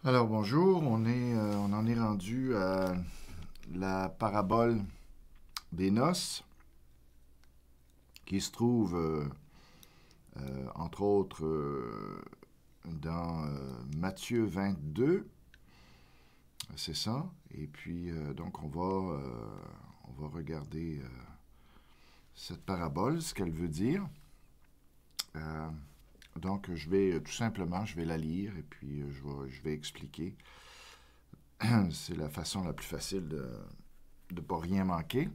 Alors bonjour, on en est rendu à la parabole des noces qui se trouve entre autres dans Matthieu 22, c'est ça. Et puis donc on va regarder cette parabole, ce qu'elle veut dire. Euh, donc je vais tout simplement, je vais la lire et puis je vais expliquer. C'est la façon la plus facile de ne pas rien manquer.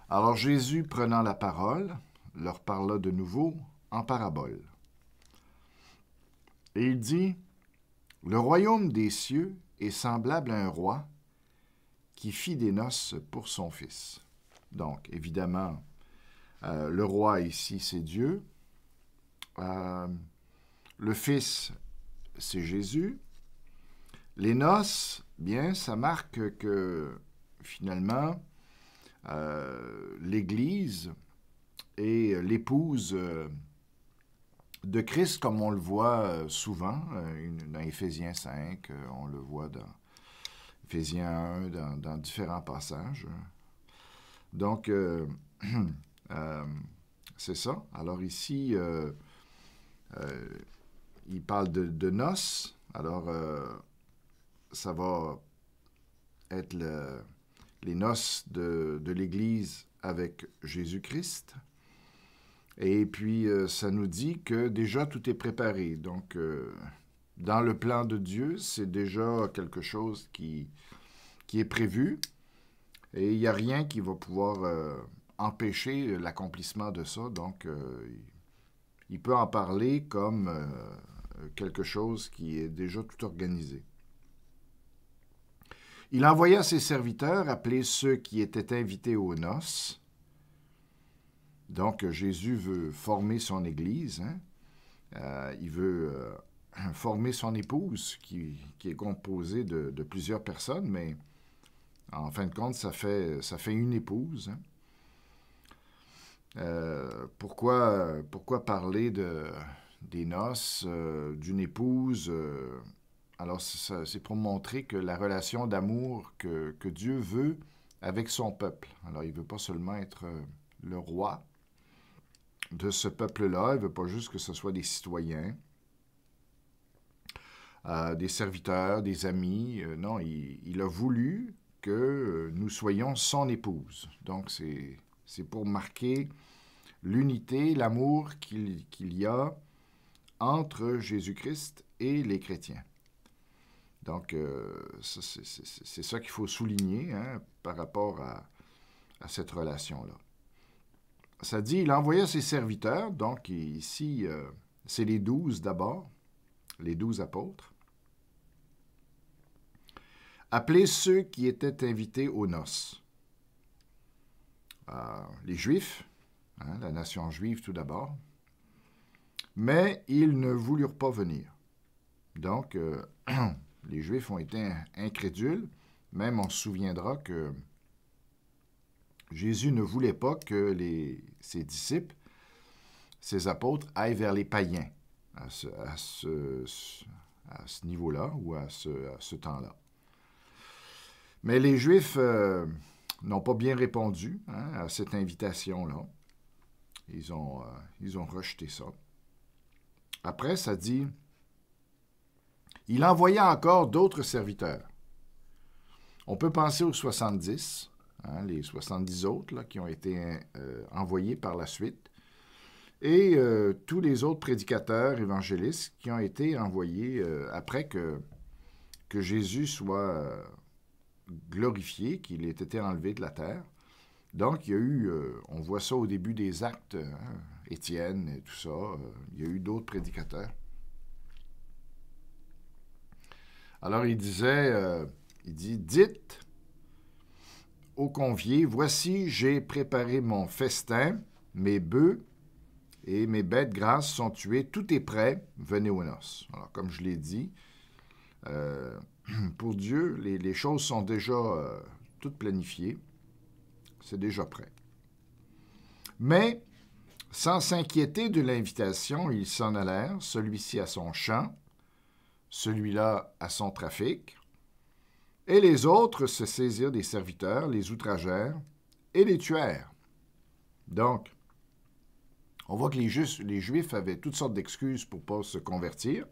Alors Jésus, prenant la parole, leur parla de nouveau en parabole. Et il dit, le royaume des cieux est semblable à un roi qui fit des noces pour son fils. Donc, évidemment, le roi ici, c'est Dieu. Le fils, c'est Jésus. Les noces, bien, ça marque que finalement, l'Église est l'épouse de Christ, comme on le voit souvent dans Éphésiens 5, on le voit dans Éphésiens 1, dans différents passages. Donc, c'est ça. Alors ici, il parle de noces. Alors, ça va être les noces de l'Église avec Jésus-Christ. Et puis, ça nous dit que déjà tout est préparé. Donc, dans le plan de Dieu, c'est déjà quelque chose qui est prévu. Et il n'y a rien qui va pouvoir empêcher l'accomplissement de ça. Donc, il peut en parler comme quelque chose qui est déjà tout organisé. Il envoya ses serviteurs appeler ceux qui étaient invités aux noces. Donc, Jésus veut former son Église. Il veut former son épouse, qui est composée de plusieurs personnes, mais en fin de compte, ça fait une épouse. Pourquoi parler des noces, d'une épouse alors, c'est pour montrer que la relation d'amour que Dieu veut avec son peuple. Alors, il ne veut pas seulement être le roi de ce peuple-là, il ne veut pas juste que ce soit des citoyens, des serviteurs, des amis. Non, il a voulu que nous soyons son épouse. Donc, c'est pour marquer l'unité, l'amour qu'il y a entre Jésus-Christ et les chrétiens. Donc, c'est ça qu'il faut souligner par rapport à cette relation-là. Ça dit, il envoya ses serviteurs, donc ici, c'est les 12 d'abord, les 12 apôtres, appeler ceux qui étaient invités aux noces. Les Juifs, la nation juive tout d'abord, mais ils ne voulurent pas venir. Donc, les Juifs ont été incrédules. Même on se souviendra que Jésus ne voulait pas que ses disciples, ses apôtres, aillent vers les païens à ce niveau-là ou à ce temps-là. Mais les Juifs n'ont pas bien répondu à cette invitation-là. Ils ont rejeté ça. Après, ça dit... Il envoya encore d'autres serviteurs. On peut penser aux 70, les 70 autres là, qui ont été envoyés par la suite, et tous les autres prédicateurs évangélistes qui ont été envoyés après que Jésus soit glorifié, qu'il ait été enlevé de la terre. Donc, il y a eu, on voit ça au début des actes, Étienne et tout ça, il y a eu d'autres prédicateurs. Alors il dit, dites aux conviés, voici, j'ai préparé mon festin, mes bœufs et mes bêtes grasses sont tuées, tout est prêt, venez aux noces. Alors comme je l'ai dit, pour Dieu, les choses sont déjà toutes planifiées, c'est déjà prêt. Mais, sans s'inquiéter de l'invitation, ils s'en allèrent, celui-ci à son champ, celui-là à son trafic, et les autres se saisirent des serviteurs, les outragèrent et les tuèrent. Donc, on voit que les Juifs avaient toutes sortes d'excuses pour ne pas se convertir.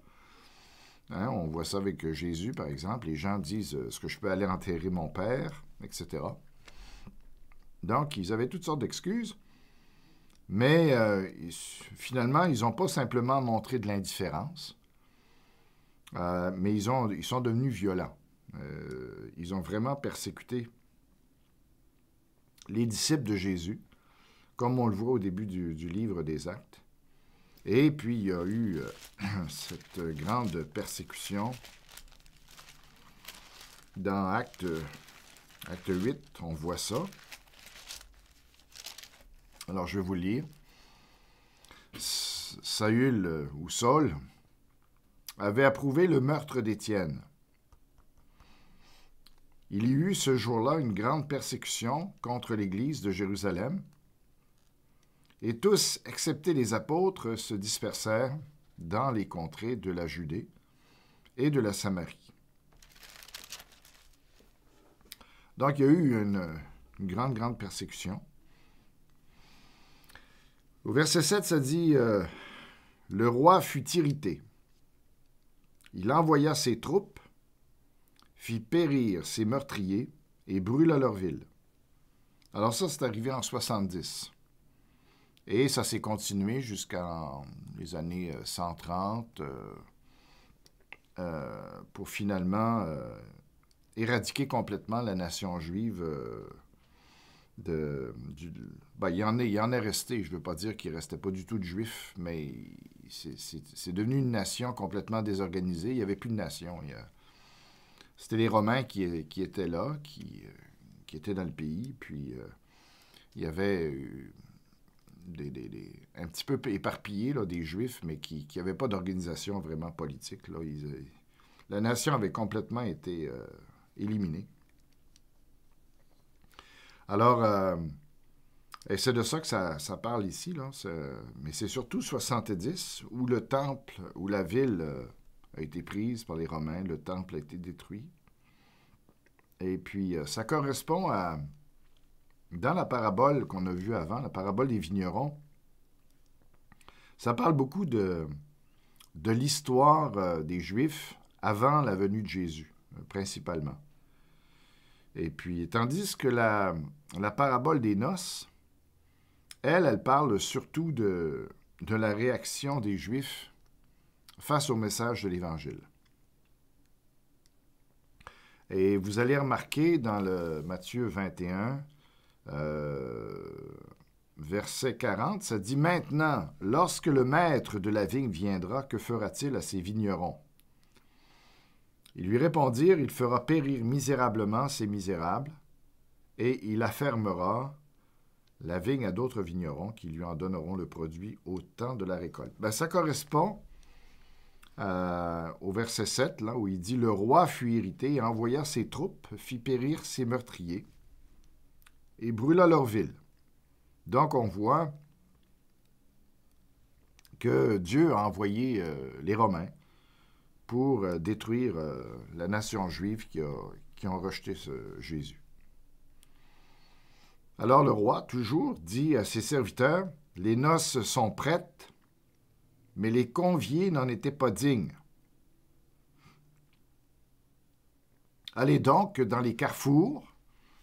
Hein, on voit ça avec Jésus, par exemple. Les gens disent « Est-ce que je peux aller enterrer mon père? » etc. Donc, ils avaient toutes sortes d'excuses. Mais finalement, ils n'ont pas simplement montré de l'indifférence, mais ils sont devenus violents. Ils ont vraiment persécuté les disciples de Jésus, comme on le voit au début du livre des Actes. Et puis, il y a eu cette grande persécution dans Acte 8, on voit ça. Alors, je vais vous le lire. Saül, ou Saul, avait approuvé le meurtre d'Étienne. Il y eut ce jour-là une grande persécution contre l'Église de Jérusalem, et tous, excepté les apôtres, se dispersèrent dans les contrées de la Judée et de la Samarie. Donc, il y a eu une grande persécution. Au verset 7, ça dit « Le roi fut irrité. Il envoya ses troupes, fit périr ses meurtriers et brûla leur ville. » Alors ça, c'est arrivé en 70. Et ça s'est continué jusqu'en les années 130 pour finalement éradiquer complètement la nation juive. Il y en est resté. Je ne veux pas dire qu'il ne restait pas du tout de juifs, mais c'est devenu une nation complètement désorganisée. Il n'y avait plus de nation. C'était les Romains qui étaient là, qui étaient dans le pays. Puis il y avait un petit peu éparpillés, là, des Juifs, mais qui n'avaient pas d'organisation vraiment politique. Là. La nation avait complètement été éliminée. Alors, et c'est de ça que ça parle ici, là. Mais c'est surtout 70, où le temple, où la ville a été prise par les Romains, le temple a été détruit. Et puis, ça correspond à... Dans la parabole qu'on a vue avant, la parabole des vignerons, ça parle beaucoup de l'histoire des Juifs avant la venue de Jésus, principalement. Et puis, tandis que la parabole des noces, elle parle surtout de la réaction des Juifs face au message de l'Évangile. Et vous allez remarquer dans le Matthieu 21, verset 40, ça dit « Maintenant, lorsque le maître de la vigne viendra, que fera-t-il à ses vignerons? Ils lui répondirent, il fera périr misérablement ces misérables, et il affermera la vigne à d'autres vignerons qui lui en donneront le produit au temps de la récolte. » Ben, ça correspond au verset 7, là, où il dit « Le roi fut irrité et envoya ses troupes, fit périr ses meurtriers, et brûla leur ville. » Donc, on voit que Dieu a envoyé les Romains pour détruire la nation juive qui ont rejeté Jésus. Alors le roi, toujours, dit à ses serviteurs, « Les noces sont prêtes, mais les conviés n'en étaient pas dignes. Allez donc dans les carrefours. »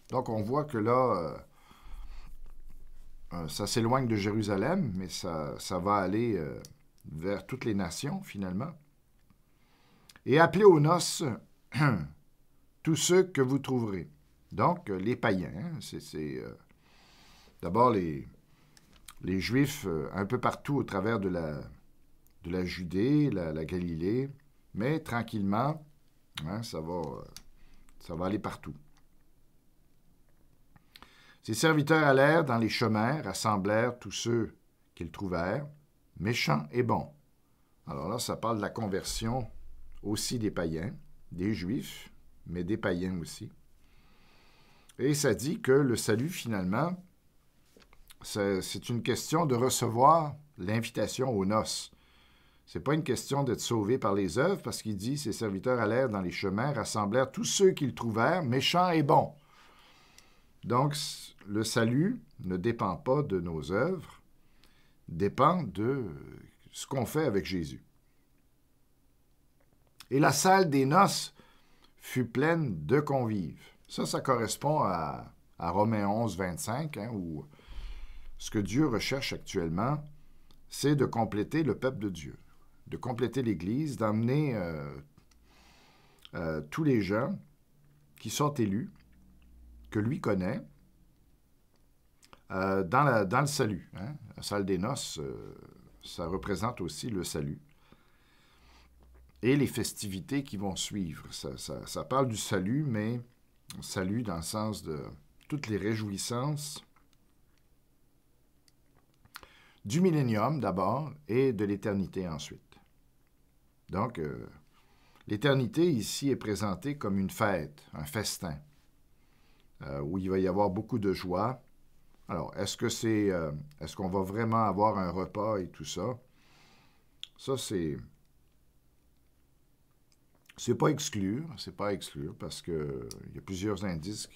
Donc on voit que là, ça s'éloigne de Jérusalem, mais ça va aller vers toutes les nations, finalement. « Et appelez aux noces tous ceux que vous trouverez. » Donc, les païens, hein, c'est d'abord les Juifs un peu partout au travers de la Judée, la Galilée, mais tranquillement, hein, ça va aller partout. Ses serviteurs allèrent dans les chemins, rassemblèrent tous ceux qu'ils trouvèrent, méchants et bons. Alors là, ça parle de la conversion aussi des païens, des Juifs, mais des païens aussi. Et ça dit que le salut, finalement, c'est une question de recevoir l'invitation aux noces. Ce n'est pas une question d'être sauvé par les œuvres, parce qu'il dit, ses serviteurs allèrent dans les chemins, rassemblèrent tous ceux qu'ils trouvèrent, méchants et bons. Donc, le salut ne dépend pas de nos œuvres, dépend de ce qu'on fait avec Jésus. Et la salle des noces fut pleine de convives. Ça correspond à Romains 11, 25, où ce que Dieu recherche actuellement, c'est de compléter le peuple de Dieu, de compléter l'Église, d'emmener tous les gens qui sont élus, que lui connaît, dans le salut. La salle des noces, ça représente aussi le salut. Et les festivités qui vont suivre. Ça parle du salut, mais salut dans le sens de toutes les réjouissances du millénium d'abord et de l'éternité ensuite. Donc, l'éternité ici est présentée comme une fête, un festin, où il va y avoir beaucoup de joie. Alors, est-ce qu'on va vraiment avoir un repas et tout ça? Ça, c'est pas exclure, parce qu'il y a plusieurs indices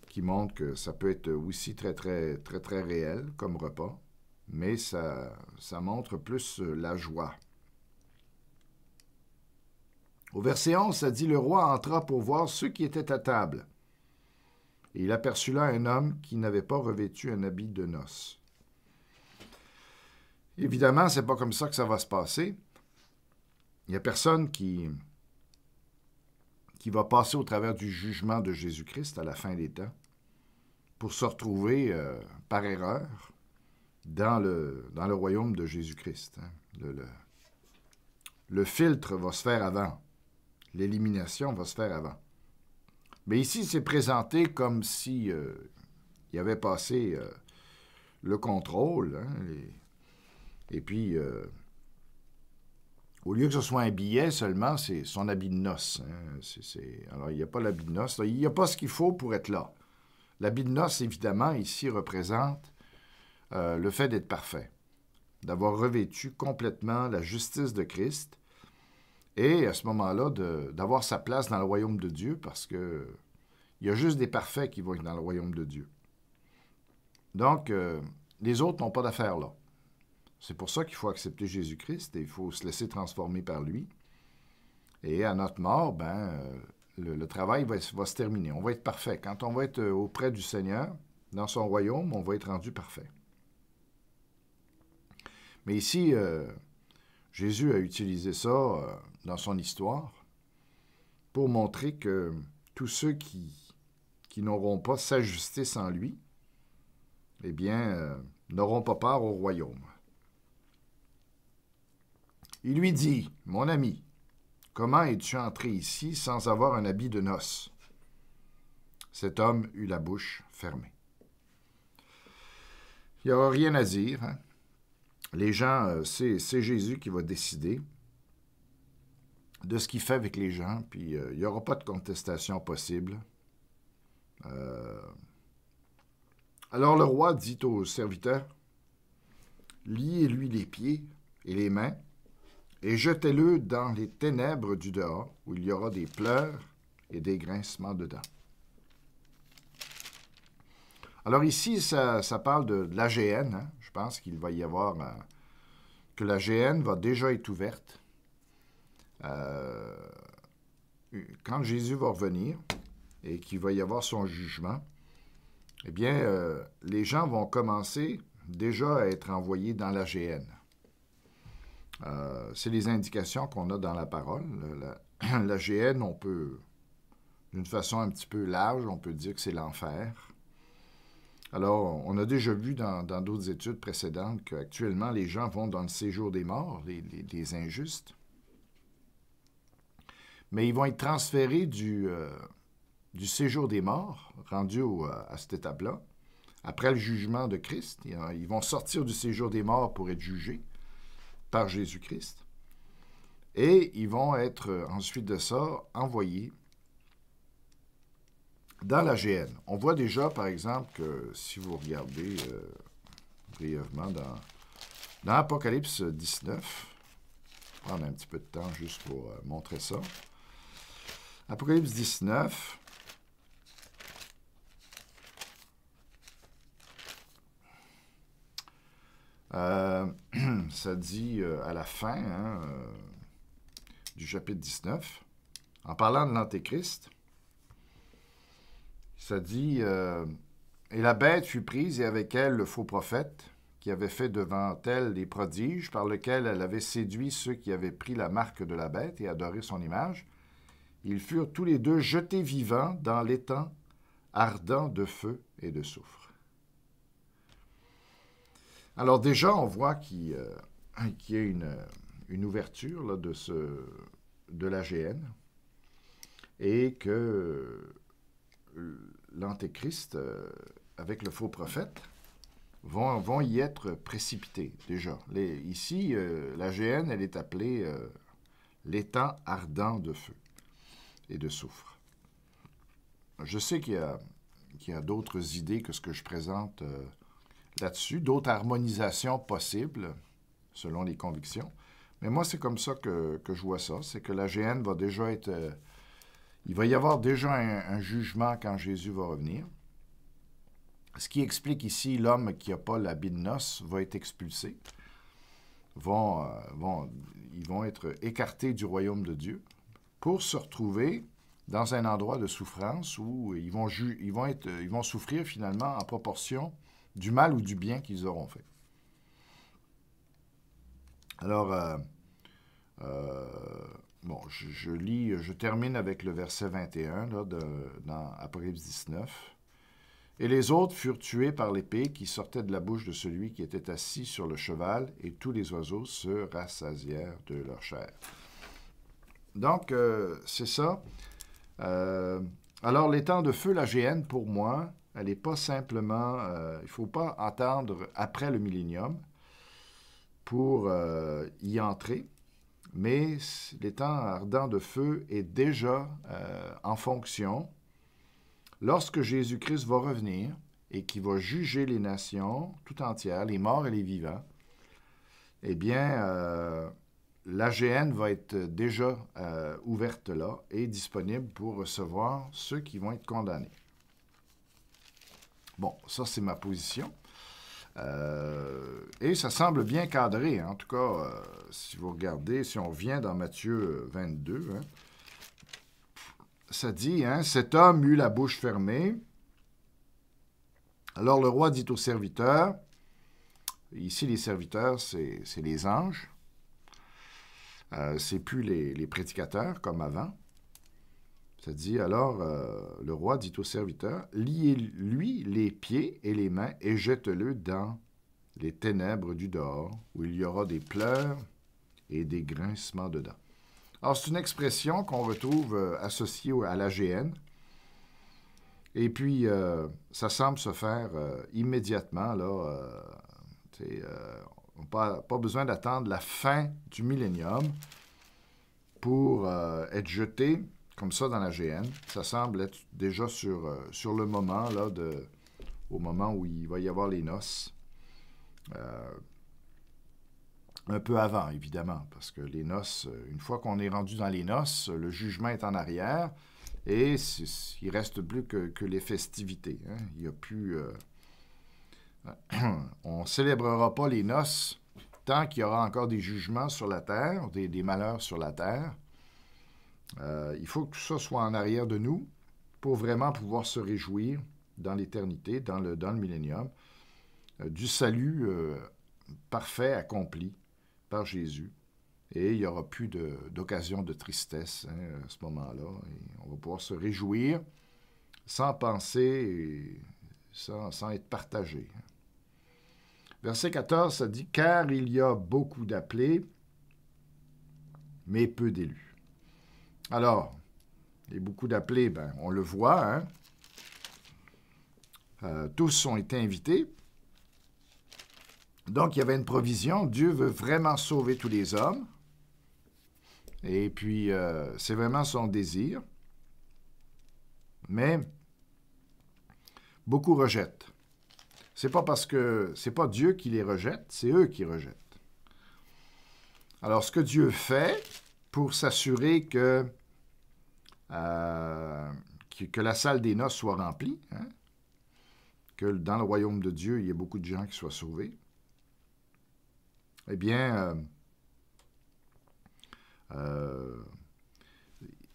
qui montrent que ça peut être aussi très, très, très, très réel comme repas, mais ça montre plus la joie. Au verset 11, ça dit « Le roi entra pour voir ceux qui étaient à table. Et il aperçut là un homme qui n'avait pas revêtu un habit de noces. » Évidemment, c'est pas comme ça que ça va se passer. Il n'y a personne qui va passer au travers du jugement de Jésus-Christ à la fin des temps pour se retrouver par erreur dans le royaume de Jésus-Christ. Le filtre va se faire avant. L'élimination va se faire avant. Mais ici, c'est présenté comme si il avait passé le contrôle. Et puis, au lieu que ce soit un billet seulement, c'est son habit de noces. Alors, il n'y a pas l'habit de noces. Il n'y a pas ce qu'il faut pour être là. L'habit de noces, évidemment, ici représente le fait d'être parfait, d'avoir revêtu complètement la justice de Christ et, à ce moment-là, d'avoir sa place dans le royaume de Dieu parce que il y a juste des parfaits qui vont être dans le royaume de Dieu. Donc, les autres n'ont pas d'affaire là. C'est pour ça qu'il faut accepter Jésus-Christ et il faut se laisser transformer par lui. Et à notre mort, le travail va se terminer. On va être parfait. Quand on va être auprès du Seigneur, dans son royaume, on va être rendu parfait. Mais ici, Jésus a utilisé ça dans son histoire pour montrer que tous ceux qui n'auront pas sa justice en lui, eh bien, n'auront pas part au royaume. Il lui dit, « Mon ami, comment es-tu entré ici sans avoir un habit de noces? » Cet homme eut la bouche fermée. Il n'y aura rien à dire. Les gens, c'est Jésus qui va décider de ce qu'il fait avec les gens, puis il n'y aura pas de contestation possible. Alors le roi dit aux serviteurs, « Liez-lui les pieds et les mains, et jetez-le dans les ténèbres du dehors, où il y aura des pleurs et des grincements de dents. » Alors ici, ça parle de l'AGN. Je pense qu'il va y avoir... que l'AGN va déjà être ouverte. Quand Jésus va revenir et qu'il va y avoir son jugement, eh bien, les gens vont commencer déjà à être envoyés dans l'AGN. C'est les indications qu'on a dans la parole. L'AGN, on peut, d'une façon un petit peu large, on peut dire que c'est l'enfer. Alors, on a déjà vu dans d'autres études précédentes qu'actuellement, les gens vont dans le séjour des morts, les injustes. Mais ils vont être transférés du séjour des morts, rendus à cette étape-là, après le jugement de Christ. Ils vont sortir du séjour des morts pour être jugés par Jésus-Christ. Et ils vont être, ensuite de ça, envoyés dans l'AGN. On voit déjà, par exemple, que si vous regardez brièvement Dans Apocalypse 19, je vais prendre un petit peu de temps juste pour montrer ça. Apocalypse 19, ça dit à la fin du chapitre 19, en parlant de l'Antéchrist, ça dit « Et la bête fut prise, et avec elle le faux prophète, qui avait fait devant elle les prodiges, par lesquels elle avait séduit ceux qui avaient pris la marque de la bête et adoré son image. Ils furent tous les deux jetés vivants dans l'étang ardent de feu et de soufre. » Alors déjà, on voit qu'il y a une ouverture là, de l'AGN et que l'Antéchrist, avec le faux prophète, vont y être précipités déjà. Ici, l'AGN, elle est appelée l'étang ardent de feu et de soufre. Je sais qu'il y a d'autres idées que ce que je présente là-dessus, d'autres harmonisations possibles, selon les convictions. Mais moi, c'est comme ça que je vois ça. C'est que l'AGN va déjà être... il va y avoir déjà un jugement quand Jésus va revenir. Ce qui explique ici l'homme qui n'a pas l'habit de noces va être expulsé. Ils vont être écartés du royaume de Dieu pour se retrouver dans un endroit de souffrance où ils vont souffrir finalement en proportion du mal ou du bien qu'ils auront fait. Alors, je termine avec le verset 21 là, dans Apocalypse 19. « Et les autres furent tués par l'épée qui sortait de la bouche de celui qui était assis sur le cheval, et tous les oiseaux se rassasièrent de leur chair. » Donc, c'est ça. Alors, l'étang de feu, l'AGN, pour moi, elle n'est pas simplement... il ne faut pas attendre après le millénium pour y entrer, mais l'étang ardent de feu est déjà en fonction lorsque Jésus-Christ va revenir et qui va juger les nations tout entières, les morts et les vivants. Eh bien, l'AGN va être déjà ouverte là et disponible pour recevoir ceux qui vont être condamnés. Bon, ça c'est ma position. Et ça semble bien cadré. En tout cas, si vous regardez, si on revient dans Matthieu 22, ça dit, cet homme eut la bouche fermée. Alors le roi dit aux serviteurs, ici les serviteurs, c'est les anges, c'est plus les prédicateurs comme avant. Ça dit, alors le roi dit aux serviteurs, liez-lui les pieds et les mains et jette-le dans les ténèbres du dehors, où il y aura des pleurs et des grincements de dents. Alors, c'est une expression qu'on retrouve associée à l'AGN. Et puis, ça semble se faire immédiatement. Là, on n'a pas besoin d'attendre la fin du millénium pour être jeté comme ça dans l'AGN. Ça semble être déjà sur le moment, là, au moment où il va y avoir les noces. Un peu avant, évidemment, parce que les noces, une fois qu'on est rendu dans les noces, le jugement est en arrière et il ne reste plus que les festivités. Il n'y a plus... on ne célébrera pas les noces tant qu'il y aura encore des jugements sur la terre, des malheurs sur la terre. Il faut que tout ça soit en arrière de nous pour vraiment pouvoir se réjouir dans l'éternité, dans le millénium, du salut parfait accompli par Jésus. Et il n'y aura plus d'occasion de tristesse à ce moment-là. Et on va pouvoir se réjouir sans penser et sans être partagé. Verset 14, ça dit « Car il y a beaucoup d'appelés, mais peu d'élus. » Alors, les beaucoup d'appelés, on le voit, tous ont été invités. Donc, il y avait une provision. Dieu veut vraiment sauver tous les hommes. Et puis, c'est vraiment son désir. Mais beaucoup rejettent. C'est pas parce que c'est pas Dieu qui les rejette, c'est eux qui rejettent. Alors, ce que Dieu fait pour s'assurer que la salle des noces soit remplie, hein, que dans le royaume de Dieu, il y ait beaucoup de gens qui soient sauvés, eh bien,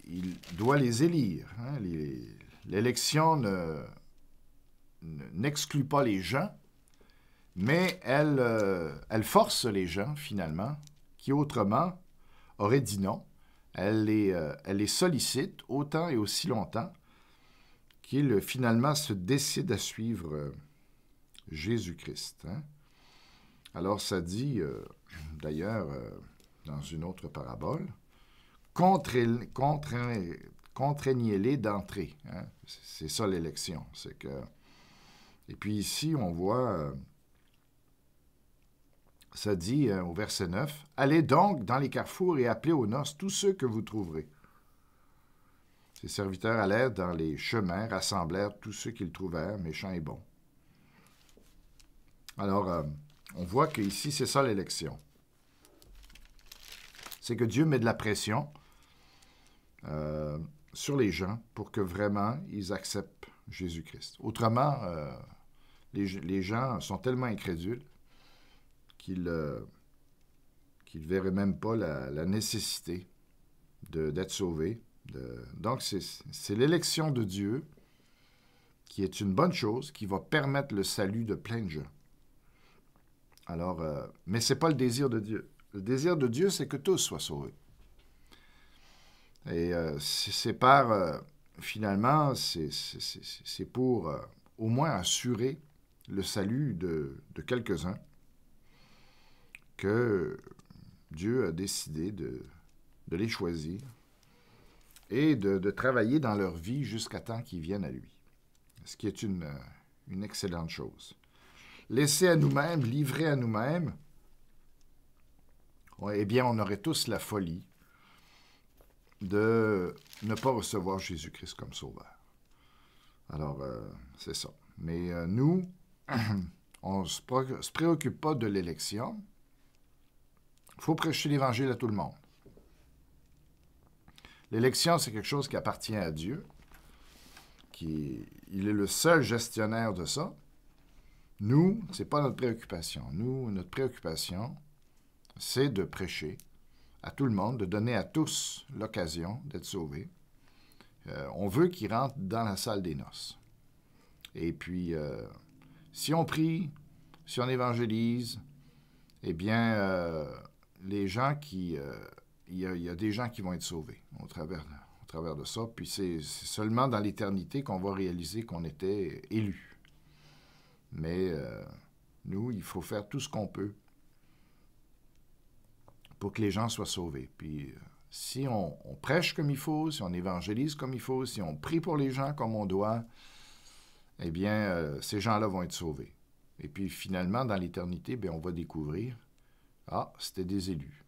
il doit les élire. Hein. L'élection n'exclut pas les gens, mais elle force les gens, finalement, qui autrement auraient dit non. Elle les sollicite autant et aussi longtemps qu'ils, finalement, se décident à suivre Jésus-Christ. Hein. Alors, ça dit, d'ailleurs, dans une autre parabole, contraignez-les d'entrer. Hein. C'est ça l'élection. Et puis ici, on voit, ça dit au verset 9, « Allez donc dans les carrefours et appelez aux noces tous ceux que vous trouverez. » Ses serviteurs allèrent dans les chemins, rassemblèrent tous ceux qu'ils trouvèrent, méchants et bons. Alors, on voit qu'ici, c'est ça l'élection. C'est que Dieu met de la pression sur les gens pour que vraiment ils acceptent Jésus-Christ. Autrement, les gens sont tellement incrédules qu'ils ne verraient même pas la nécessité d'être sauvés. Donc, c'est l'élection de Dieu qui est une bonne chose, qui va permettre le salut de plein de gens. Alors, mais ce n'est pas le désir de Dieu. Le désir de Dieu, c'est que tous soient sauvés. Et c'est par, finalement, c'est pour au moins assurer le salut de quelques-uns que Dieu a décidé de les choisir et de travailler dans leur vie jusqu'à temps qu'ils viennent à lui. Ce qui est une excellente chose. Laissés à nous-mêmes, livrés à nous-mêmes, eh bien, on aurait tous la folie de ne pas recevoir Jésus-Christ comme sauveur. Alors, c'est ça. Mais nous, on ne se préoccupe pas de l'élection. Il faut prêcher l'Évangile à tout le monde. L'élection, c'est quelque chose qui appartient à Dieu. Il est le seul gestionnaire de ça. Nous, ce n'est pas notre préoccupation. Nous, notre préoccupation, c'est de prêcher à tout le monde, de donner à tous l'occasion d'être sauvés. On veut qu'ils rentrent dans la salle des noces. Et puis, si on prie, si on évangélise, eh bien, les gens il y a des gens qui vont être sauvés au travers de ça. Puis c'est seulement dans l'éternité qu'on va réaliser qu'on était élus. Mais nous, il faut faire tout ce qu'on peut pour que les gens soient sauvés. Puis si on prêche comme il faut, si on évangélise comme il faut, si on prie pour les gens comme on doit, eh bien, ces gens-là vont être sauvés. Et puis finalement, dans l'éternité, bien, on va découvrir, c'était des élus.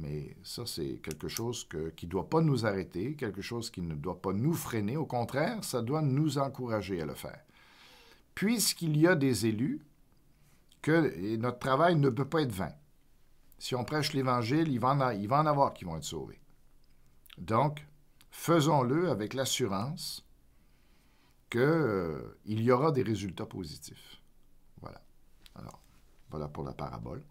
Mais ça, c'est quelque chose qui ne doit pas nous arrêter, quelque chose qui ne doit pas nous freiner. Au contraire, ça doit nous encourager à le faire. Puisqu'il y a des élus, que notre travail ne peut pas être vain. Si on prêche l'Évangile, il va en avoir qui vont être sauvés. Donc, faisons-le avec l'assurance qu'il y aura des résultats positifs. Voilà. Alors, voilà pour la parabole.